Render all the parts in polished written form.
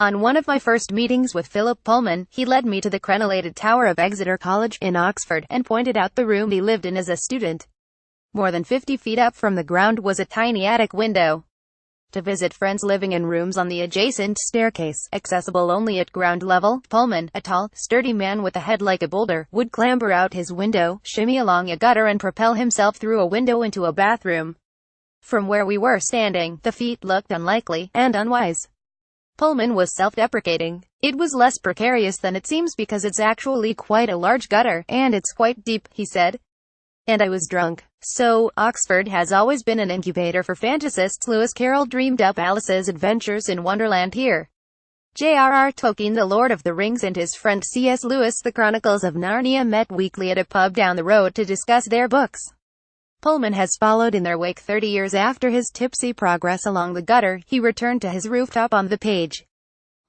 On one of my first meetings with Philip Pullman, he led me to the crenellated tower of Exeter College, in Oxford, and pointed out the room he lived in as a student. More than 50 feet up from the ground was a tiny attic window. To visit friends living in rooms on the adjacent staircase, accessible only at ground level, Pullman, a tall, sturdy man with a head like a boulder, would clamber out his window, shimmy along a gutter and propel himself through a window into a bathroom. From where we were standing, the feat looked unlikely and unwise. Pullman was self-deprecating. It was less precarious than it seems because it's actually quite a large gutter, and it's quite deep, he said. And I was drunk. So, Oxford has always been an incubator for fantasists. Lewis Carroll dreamed up Alice's adventures in Wonderland here. J.R.R. Tolkien, the Lord of the Rings, and his friend C.S. Lewis, the Chronicles of Narnia, met weekly at a pub down the road to discuss their books. Pullman has followed in their wake. 30 years after his tipsy progress along the gutter, he returned to his rooftop on the page.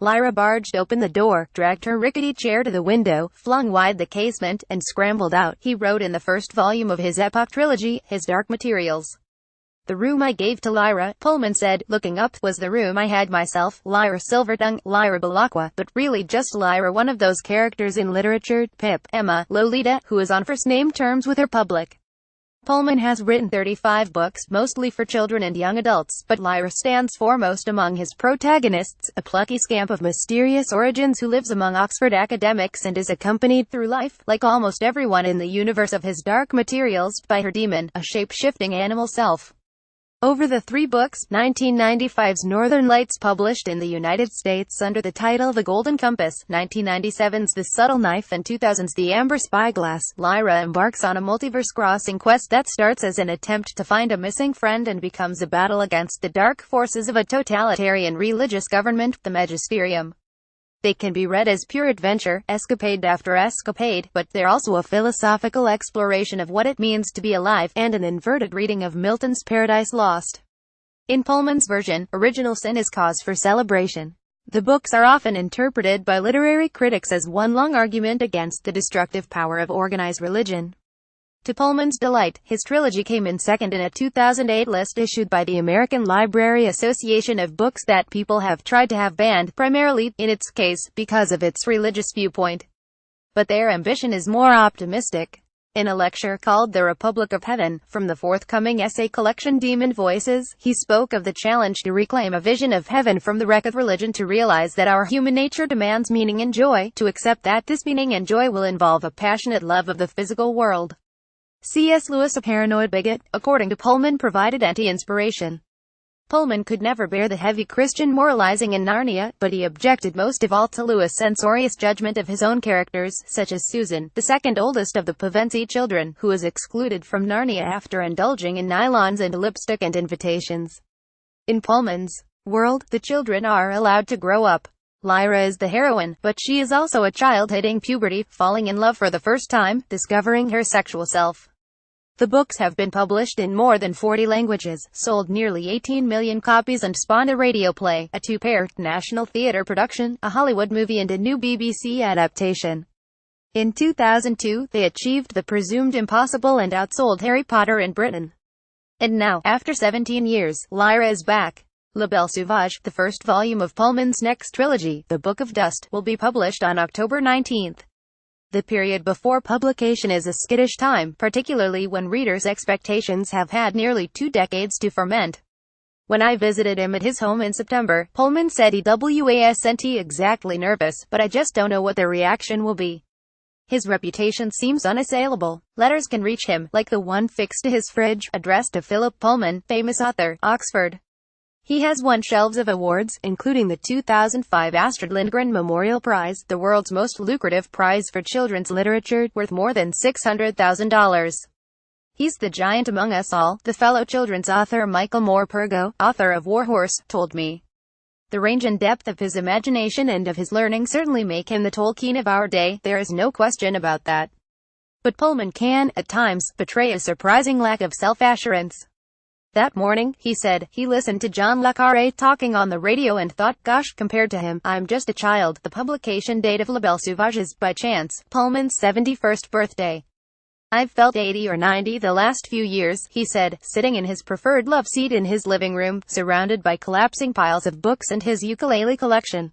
Lyra barged open the door, dragged her rickety chair to the window, flung wide the casement, and scrambled out. He wrote in the first volume of his Epoch trilogy, His Dark Materials. The room I gave to Lyra, Pullman said, looking up, was the room I had myself. Lyra Silvertongue, Lyra Balakwa, but really just Lyra, one of those characters in literature, Pip, Emma, Lolita, who is on first-name terms with her public. Pullman has written 35 books, mostly for children and young adults, but Lyra stands foremost among his protagonists, a plucky scamp of mysterious origins who lives among Oxford academics and is accompanied through life, like almost everyone in the universe of His Dark Materials, by her demon, a shape-shifting animal self. Over the 3 books, 1995's Northern Lights, published in the United States under the title The Golden Compass, 1997's The Subtle Knife, and 2000's The Amber Spyglass, Lyra embarks on a multiverse-crossing quest that starts as an attempt to find a missing friend and becomes a battle against the dark forces of a totalitarian religious government, the Magisterium. They can be read as pure adventure, escapade after escapade, but they're also a philosophical exploration of what it means to be alive, and an inverted reading of Milton's Paradise Lost. In Pullman's version, original sin is cause for celebration. The books are often interpreted by literary critics as one long argument against the destructive power of organized religion. To Pullman's delight, his trilogy came in second in a 2008 list issued by the American Library Association of books that people have tried to have banned, primarily, in its case, because of its religious viewpoint. But their ambition is more optimistic. In a lecture called The Republic of Heaven, from the forthcoming essay collection Demon Voices, he spoke of the challenge to reclaim a vision of heaven from the wreck of religion, to realize that our human nature demands meaning and joy, to accept that this meaning and joy will involve a passionate love of the physical world. C.S. Lewis, a paranoid bigot, according to Pullman, provided anti-inspiration. Pullman could never bear the heavy Christian moralizing in Narnia, but he objected most of all to Lewis' censorious judgment of his own characters, such as Susan, the second oldest of the Pevensie children, who was excluded from Narnia after indulging in nylons and lipstick and invitations. In Pullman's world, the children are allowed to grow up. Lyra is the heroine, but she is also a child hitting puberty, falling in love for the first time, discovering her sexual self. The books have been published in more than 40 languages, sold nearly 18 million copies, and spawned a radio play, a 2-part National Theatre production, a Hollywood movie, and a new BBC adaptation. In 2002, they achieved the presumed impossible and outsold Harry Potter in Britain. And now, after 17 years, Lyra is back. La Belle Sauvage, the first volume of Pullman's next trilogy, The Book of Dust, will be published on October 19. The period before publication is a skittish time, particularly when readers' expectations have had nearly 2 decades to ferment. When I visited him at his home in September, Pullman said he wasn't exactly nervous, but I just don't know what the reaction will be. His reputation seems unassailable. Letters can reach him, like the one fixed to his fridge, addressed to Philip Pullman, famous author, Oxford. He has won shelves of awards, including the 2005 Astrid Lindgren Memorial Prize, the world's most lucrative prize for children's literature, worth more than $600,000. He's the giant among us all, the fellow children's author Michael Morpurgo, author of Warhorse, told me. The range and depth of his imagination and of his learning certainly make him the Tolkien of our day, there is no question about that. But Pullman can, at times, betray a surprising lack of self-assurance. That morning, he said, he listened to John le Carré talking on the radio and thought, gosh, compared to him, I'm just a child. The publication date of La Belle Sauvage is, by chance, Pullman's 71st birthday. I've felt 80 or 90 the last few years, he said, sitting in his preferred love seat in his living room, surrounded by collapsing piles of books and his ukulele collection.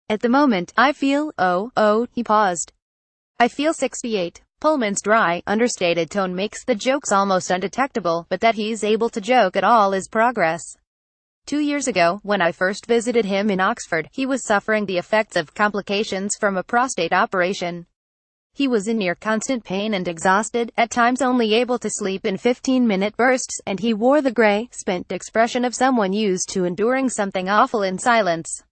At the moment, I feel, he paused. I feel 68. Pullman's dry, understated tone makes the jokes almost undetectable, but that he's able to joke at all is progress. 2 years ago, when I first visited him in Oxford, he was suffering the effects of complications from a prostate operation. He was in near constant pain and exhausted, at times only able to sleep in 15-minute bursts, and he wore the gray, spent expression of someone used to enduring something awful in silence.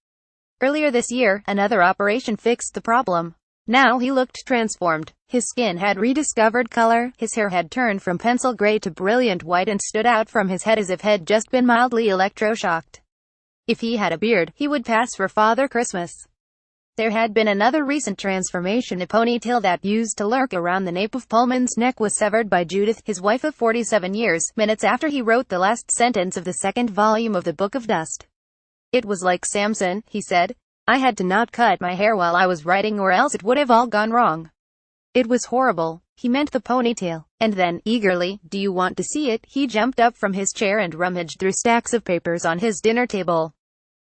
Earlier this year, another operation fixed the problem. Now he looked transformed. His skin had rediscovered color, his hair had turned from pencil gray to brilliant white and stood out from his head as if had just been mildly electroshocked. If he had a beard, he would pass for Father Christmas. There had been another recent transformation. A ponytail that used to lurk around the nape of Pullman's neck was severed by Judith, his wife of 47 years, minutes after he wrote the last sentence of the second volume of the Book of Dust. It was like Samson, he said. I had to not cut my hair while I was writing or else it would have all gone wrong. It was horrible. He meant the ponytail. And then, eagerly, do you want to see it? He jumped up from his chair and rummaged through stacks of papers on his dinner table.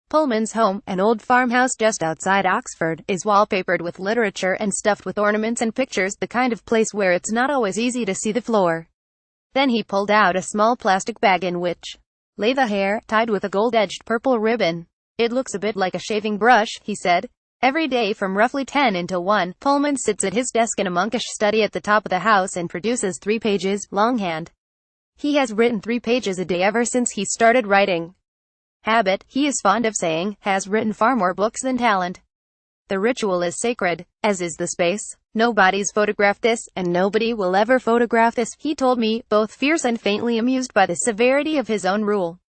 Pullman's home, an old farmhouse just outside Oxford, is wallpapered with literature and stuffed with ornaments and pictures, the kind of place where it's not always easy to see the floor. Then he pulled out a small plastic bag in which lay the hair, tied with a gold-edged purple ribbon. It looks a bit like a shaving brush, he said. Every day from roughly 10 until 1, Pullman sits at his desk in a monkish study at the top of the house and produces 3 pages, longhand. He has written 3 pages a day ever since he started writing. Habit, he is fond of saying, has written far more books than talent. The ritual is sacred, as is the space. Nobody's photographed this, and nobody will ever photograph this, he told me, both fierce and faintly amused by the severity of his own rule.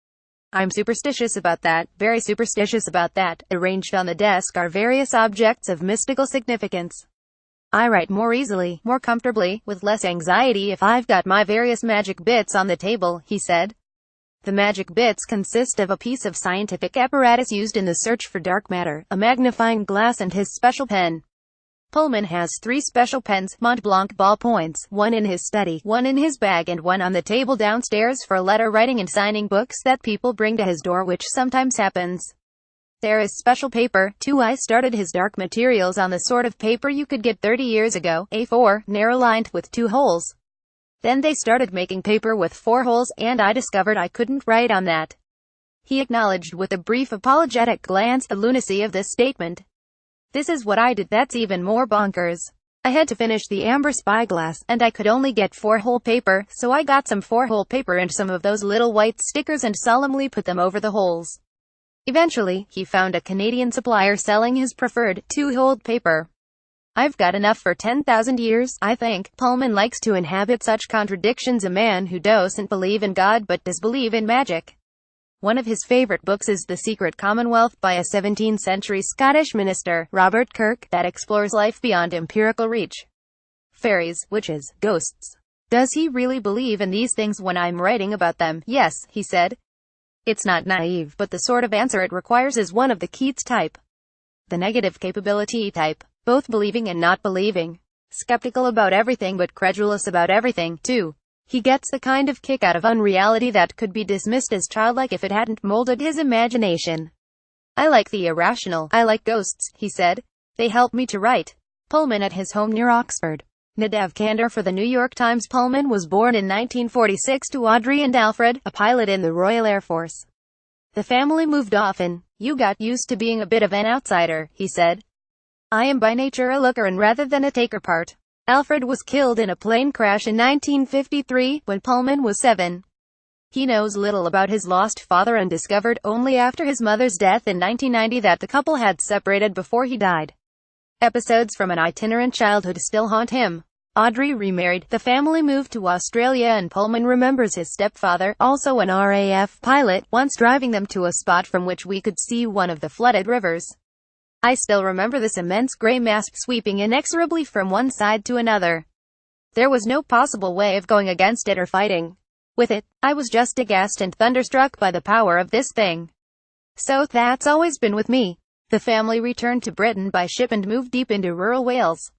I'm superstitious about that, very superstitious about that. Arranged on the desk are various objects of mystical significance. I write more easily, more comfortably, with less anxiety if I've got my various magic bits on the table, he said. The magic bits consist of a piece of scientific apparatus used in the search for dark matter, a magnifying glass and his special pen. Pullman has 3 special pens, Mont Blanc ballpoints, one in his study, one in his bag and one on the table downstairs for letter writing and signing books that people bring to his door, which sometimes happens. There is special paper, too. I started his dark materials on the sort of paper you could get 30 years ago, A4, narrow-lined, with 2 holes. Then they started making paper with 4 holes, and I discovered I couldn't write on that. He acknowledged with a brief apologetic glance the lunacy of this statement. This is what I did. That's even more bonkers. I had to finish the amber spyglass, and I could only get 4-hole paper, so I got some 4-hole paper and some of those little white stickers and solemnly put them over the holes. Eventually, he found a Canadian supplier selling his preferred 2-hole paper. I've got enough for 10,000 years, I think. Pullman likes to inhabit such contradictions, a man who doesn't believe in God but does believe in magic. One of his favorite books is The Secret Commonwealth by a 17th-century Scottish minister, Robert Kirk, that explores life beyond empirical reach. Fairies, witches, ghosts. Does he really believe in these things when I'm writing about them? Yes, he said. It's not naive, but the sort of answer it requires is one of the Keats type. The negative capability type. Both believing and not believing. Skeptical about everything but credulous about everything, too. He gets the kind of kick out of unreality that could be dismissed as childlike if it hadn't molded his imagination. I like the irrational. I like ghosts, he said. They help me to write. Pullman at his home near Oxford. Nadav Kandor for the New York Times. Pullman was born in 1946 to Audrey and Alfred, a pilot in the Royal Air Force. The family moved often. You got used to being a bit of an outsider, he said. I am by nature a looker and rather than a taker part. Alfred was killed in a plane crash in 1953, when Pullman was 7. He knows little about his lost father and discovered only after his mother's death in 1990 that the couple had separated before he died. Episodes from an itinerant childhood still haunt him. Audrey remarried, the family moved to Australia, and Pullman remembers his stepfather, also an RAF pilot, once driving them to a spot from which we could see one of the flooded rivers. I still remember this immense gray mass sweeping inexorably from one side to another. There was no possible way of going against it or fighting with it. I was just aghast and thunderstruck by the power of this thing. So that's always been with me. The family returned to Britain by ship and moved deep into rural Wales.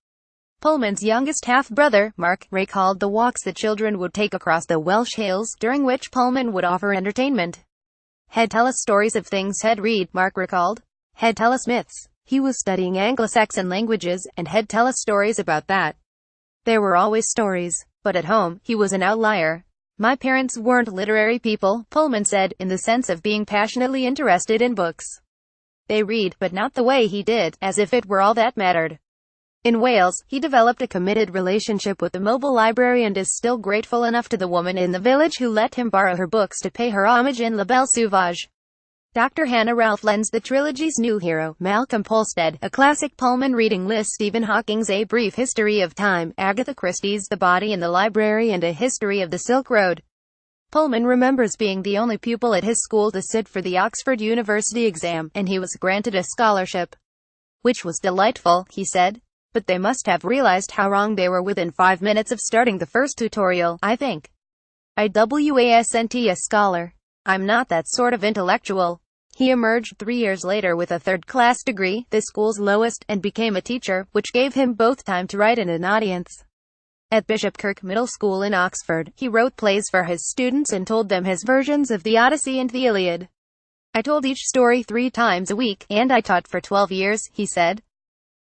Pullman's youngest half-brother, Mark, recalled the walks the children would take across the Welsh hills, during which Pullman would offer entertainment. He'd tell us stories of things he'd read, Mark recalled. He'd tell us myths. He was studying Anglo-Saxon languages, and had tell us stories about that. There were always stories, but at home, he was an outlier. My parents weren't literary people, Pullman said, in the sense of being passionately interested in books. They read, but not the way he did, as if it were all that mattered. In Wales, he developed a committed relationship with the mobile library and is still grateful enough to the woman in the village who let him borrow her books to pay her homage in La Belle Sauvage. Dr. Hannah Ralph lends the trilogy's new hero, Malcolm Polstead, a classic Pullman reading list, Stephen Hawking's A Brief History of Time, Agatha Christie's The Body in the Library, and A History of the Silk Road. Pullman remembers being the only pupil at his school to sit for the Oxford University exam, and he was granted a scholarship. Which was delightful, he said. But they must have realized how wrong they were within 5 minutes of starting the first tutorial, I think. I wasn't a scholar. I'm not that sort of intellectual. He emerged 3 years later with a third-class degree, the school's lowest, and became a teacher, which gave him both time to write and an audience. At Bishopkirk Middle School in Oxford, he wrote plays for his students and told them his versions of the Odyssey and the Iliad. I told each story 3 times a week, and I taught for 12 years, he said.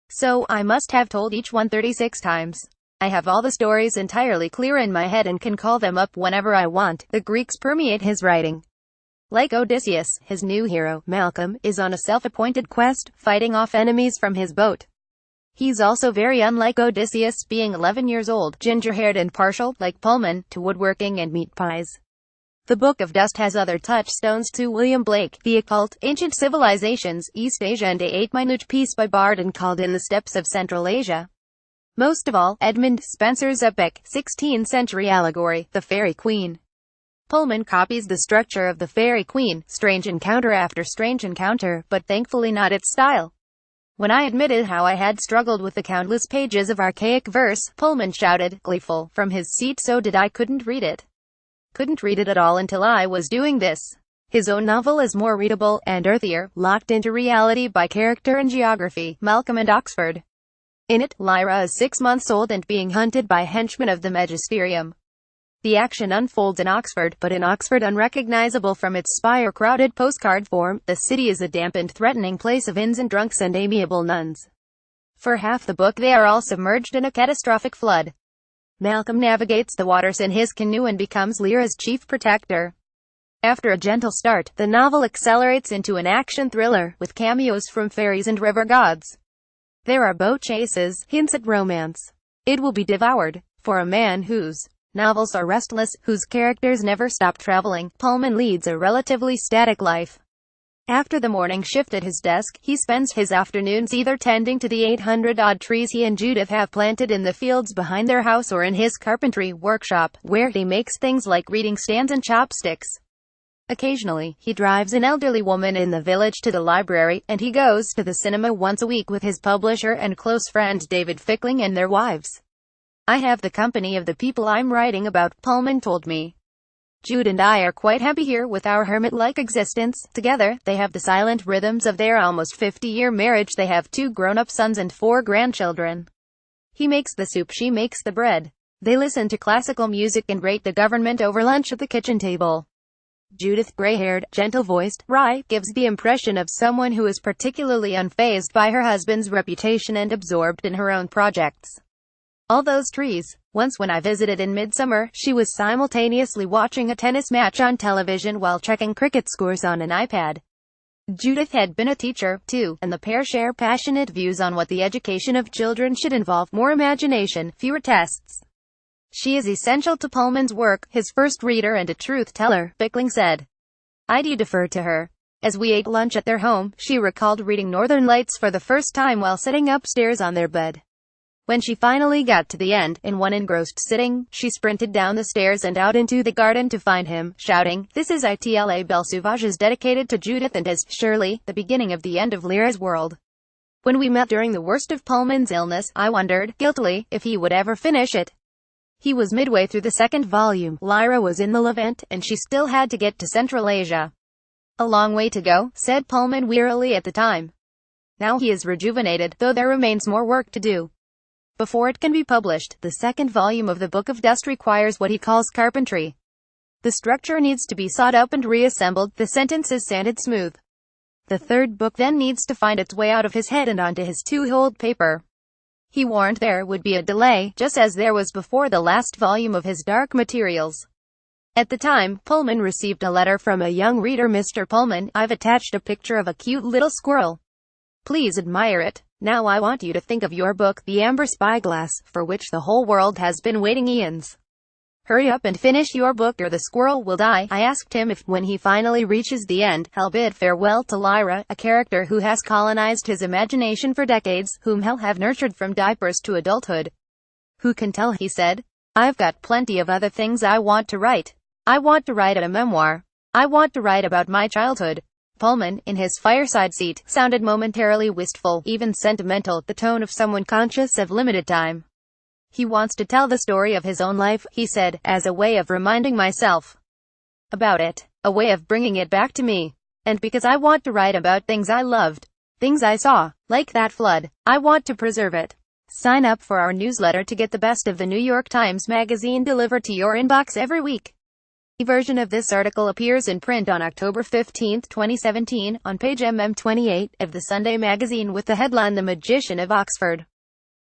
So, I must have told each one 36 times. I have all the stories entirely clear in my head and can call them up whenever I want. The Greeks permeate his writing. Like Odysseus, his new hero, Malcolm, is on a self-appointed quest, fighting off enemies from his boat. He's also very unlike Odysseus, being 11 years old, ginger-haired and partial, like Pullman, to woodworking and meat pies. The Book of Dust has other touchstones too. William Blake, The Occult, Ancient Civilizations, East Asia, and a 8-minute piece by Barden called In the Steppes of Central Asia. Most of all, Edmund Spenser's epic, 16th-century allegory, The Faerie Queene. Pullman copies the structure of The Faerie Queene, strange encounter after strange encounter, but thankfully not its style. When I admitted how I had struggled with the countless pages of archaic verse, Pullman shouted, gleeful, from his seat, so did I. Couldn't read it at all until I was doing this. His own novel is more readable, and earthier, locked into reality by character and geography, Malcolm and Oxford. In it, Lyra is 6 months old and being hunted by henchmen of the Magisterium. The action unfolds in Oxford, but in Oxford unrecognizable from its spire-crowded postcard form, the city is a damp and threatening place of inns and drunks and amiable nuns. For half the book they are all submerged in a catastrophic flood. Malcolm navigates the waters in his canoe and becomes Lyra's chief protector. After a gentle start, the novel accelerates into an action thriller, with cameos from fairies and river gods. There are boat chases, hints at romance. It will be devoured. For a man whose novels are restless, whose characters never stop traveling, Pullman leads a relatively static life. After the morning shift at his desk, he spends his afternoons either tending to the 800-odd trees he and Judith have planted in the fields behind their house or in his carpentry workshop, where he makes things like reading stands and chopsticks. Occasionally, he drives an elderly woman in the village to the library, and he goes to the cinema once a week with his publisher and close friend David Fickling and their wives. I have the company of the people I'm writing about, Pullman told me. Jude and I are quite happy here with our hermit-like existence. Together, they have the silent rhythms of their almost 50-year marriage. They have 2 grown-up sons and 4 grandchildren. He makes the soup, she makes the bread. They listen to classical music and rate the government over lunch at the kitchen table. Judith, gray-haired, gentle-voiced, wry, gives the impression of someone who is particularly unfazed by her husband's reputation and absorbed in her own projects. All those trees. Once when I visited in midsummer, she was simultaneously watching a tennis match on television while checking cricket scores on an iPad. Judith had been a teacher, too, and the pair share passionate views on what the education of children should involve: more imagination, fewer tests. She is essential to Pullman's work, his first reader and a truth-teller, Fickling said. I deferred to her. As we ate lunch at their home, she recalled reading Northern Lights for the first time while sitting upstairs on their bed. When she finally got to the end, in one engrossed sitting, she sprinted down the stairs and out into the garden to find him, shouting, "This is La Belle Sauvage is dedicated to Judith and is, surely, the beginning of the end of Lyra's world." When we met during the worst of Pullman's illness, I wondered, guiltily, if he would ever finish it. He was midway through the 2nd volume. Lyra was in the Levant, and she still had to get to Central Asia. A long way to go, said Pullman wearily at the time. Now he is rejuvenated, though there remains more work to do. Before it can be published, the 2nd volume of the Book of Dust requires what he calls carpentry. The structure needs to be sawed up and reassembled, the sentences sanded smooth. The third book then needs to find its way out of his head and onto his two-holed paper. He warned there would be a delay, just as there was before the last volume of his Dark Materials. At the time, Pullman received a letter from a young reader. Mr. Pullman, I've attached a picture of a cute little squirrel. Please admire it. Now I want you to think of your book, The Amber Spyglass, for which the whole world has been waiting eons. Hurry up and finish your book or the squirrel will die. I asked him if, when he finally reaches the end, he'll bid farewell to Lyra, a character who has colonized his imagination for decades, whom he'll have nurtured from diapers to adulthood. Who can tell, he said. I've got plenty of other things I want to write. I want to write a memoir. I want to write about my childhood. Pullman, in his fireside seat, sounded momentarily wistful, even sentimental, the tone of someone conscious of limited time. He wants to tell the story of his own life, he said, as a way of reminding myself about it, a way of bringing it back to me. And because I want to write about things I loved, things I saw, like that flood, I want to preserve it. Sign up for our newsletter to get the best of the New York Times Magazine delivered to your inbox every week. A version of this article appears in print on October 15, 2017, on page 28 of the Sunday magazine with the headline The Magician of Oxford.